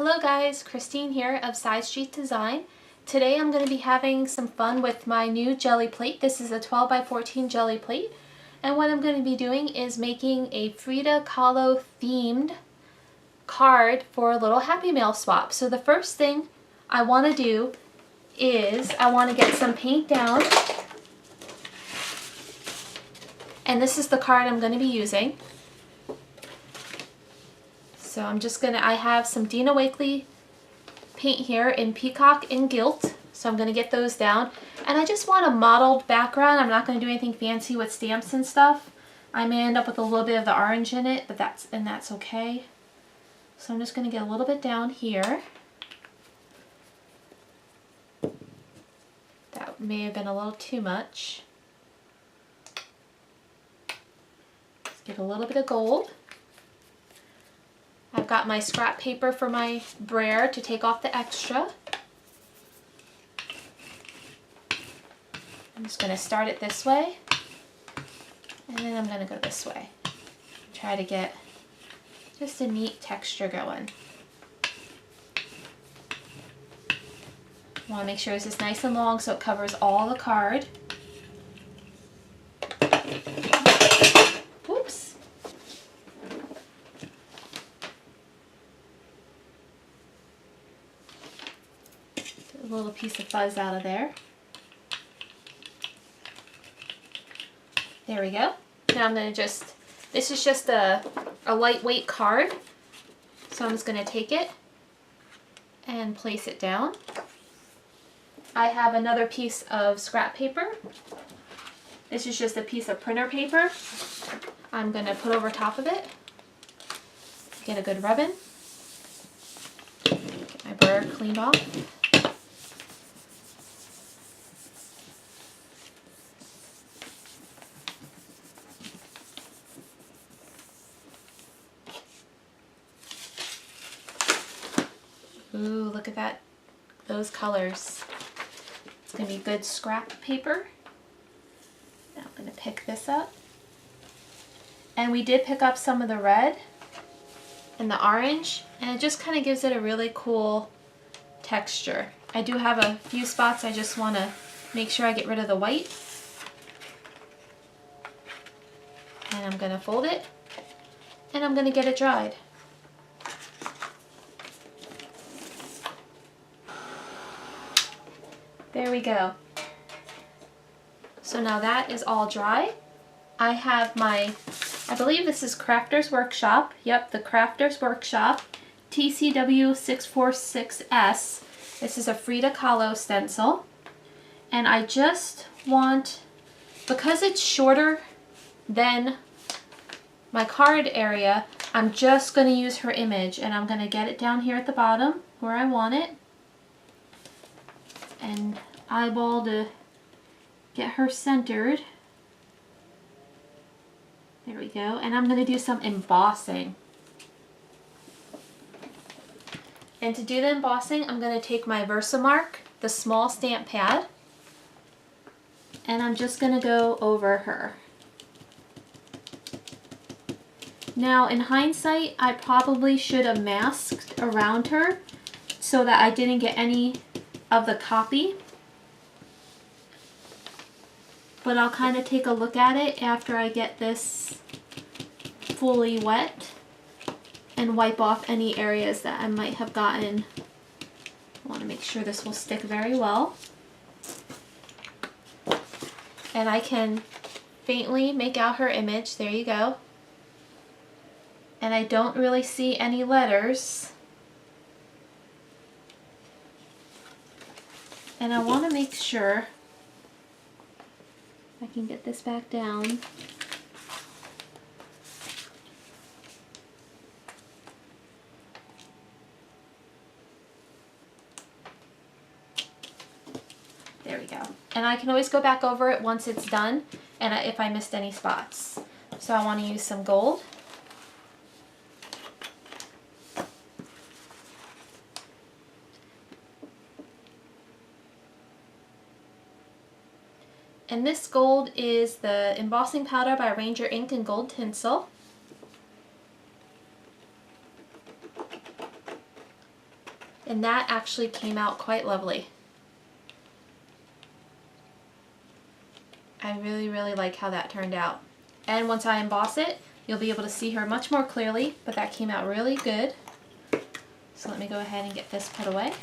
Hello guys, Christine here of sidestreetdesign. Today I'm going to be having some fun with my new jelly plate. This is a 12 by 14 jelly plate, and what I'm going to be doing is making a Frida Kahlo themed card for a little Happy Mail swap. So the first thing I want to do is I want to get some paint down, and this is the card I'm going to be using. So I have some Dina Wakley paint here in Peacock and Gilt, so I'm going to get those down. And I just want a mottled background. I'm not going to do anything fancy with stamps and stuff. I may end up with a little bit of the orange in it, but that's okay. So I'm just going to get a little bit down here. That may have been a little too much. Let's get a little bit of gold. I've got my scrap paper for my brayer to take off the extra. I'm just going to start it this way, and then I'm going to go this way. Try to get just a neat texture going. I want to make sure this is nice and long so it covers all the card. Whoops. A little piece of fuzz out of there. There we go. Now I'm going to this is just a lightweight card, so I'm just going to take it and place it down. I have another piece of scrap paper. This is just a piece of printer paper. I'm going to put over top of it. Get a good rubbing. Get my brayer cleaned off. Ooh, look at that, those colors. It's going to be good scrap paper. Now I'm going to pick this up. And we did pick up some of the red and the orange, and it just kind of gives it a really cool texture. I do have a few spots I just want to make sure I get rid of the white. And I'm going to fold it, and I'm going to get it dried. There we go. So now that is all dry. I have I believe this is Crafter's Workshop. Yep, the Crafter's Workshop TCW646S. This is a Frida Kahlo stencil. And I just want, because it's shorter than my card area, I'm just going to use her image, and I'm going to get it down here at the bottom where I want it. And eyeball to get her centered. There we go. And I'm going to do some embossing. And to do the embossing, I'm going to take my VersaMark, the small stamp pad, and I'm just going to go over her. Now, in hindsight, I probably should have masked around her so that I didn't get any of the copy, but I'll kind of take a look at it after I get this fully wet and wipe off any areas that I might have gotten. I want to make sure this will stick very well, and I can faintly make out her image. There you go. And I don't really see any letters. And I want to make sure I can get this back down. There we go. And I can always go back over it once it's done, and if I missed any spots. So I want to use some gold. And this gold is the embossing powder by Ranger Ink and Gold Tinsel. And that actually came out quite lovely. I really, really like how that turned out. And once I emboss it, you'll be able to see her much more clearly, but that came out really good. So let me go ahead and get this put away.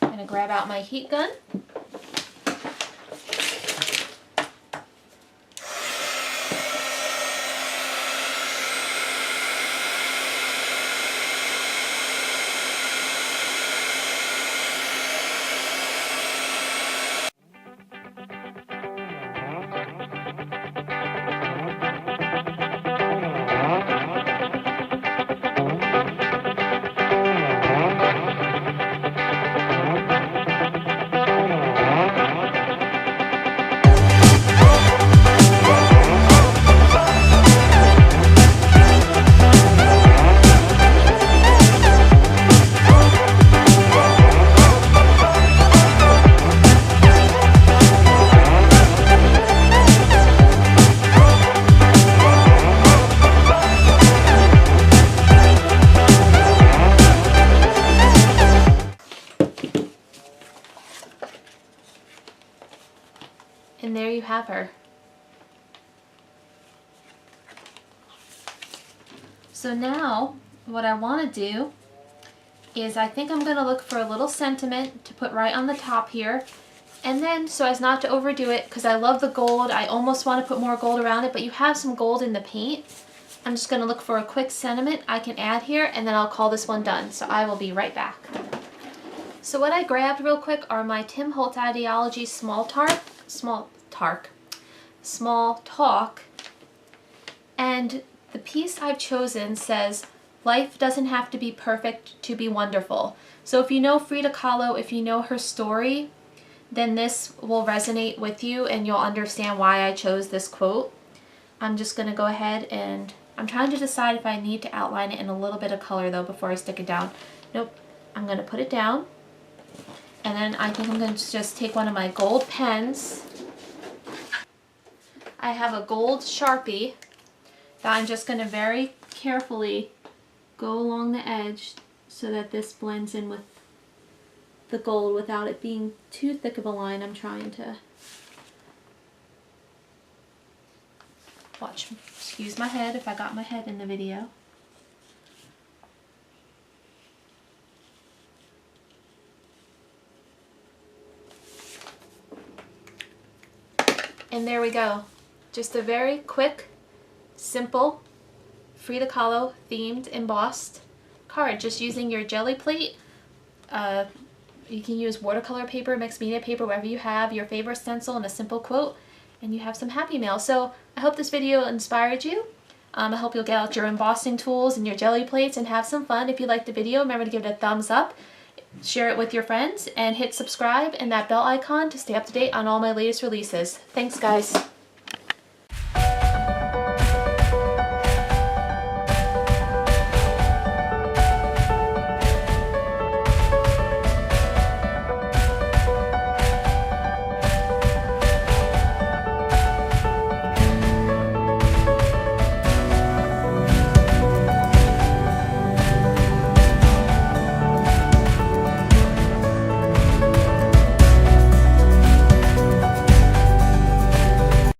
I'm going to grab out my heat gun. And there you have her. So now what I want to do is I think I'm going to look for a little sentiment to put right on the top here. And then, so as not to overdo it, because I love the gold, I almost want to put more gold around it, but you have some gold in the paint. I'm just going to look for a quick sentiment I can add here, and then I'll call this one done. So I will be right back. So what I grabbed real quick are my Tim Holtz Idea-ology Small Talk, and the piece I've chosen says, "Life doesn't have to be perfect to be wonderful." So if you know Frida Kahlo, if you know her story, then this will resonate with you and you'll understand why I chose this quote. I'm just going to go ahead and I'm trying to decide if I need to outline it in a little bit of color though before I stick it down. Nope, I'm going to put it down. And then I think I'm going to just take one of my gold pens. I have a gold Sharpie that I'm just going to very carefully go along the edge so that this blends in with the gold without it being too thick of a line. I'm trying to watch, excuse my head if I got my head in the video. And there we go. Just a very quick, simple, Frida Kahlo themed embossed card. Just using your jelly plate. You can use watercolor paper, mixed media paper, whatever you have, your favorite stencil, and a simple quote, and you have some happy mail. So I hope this video inspired you. I hope you'll get out your embossing tools and your jelly plates and have some fun. If you liked the video, remember to give it a thumbs up, share it with your friends, and hit subscribe and that bell icon to stay up to date on all my latest releases. Thanks, guys.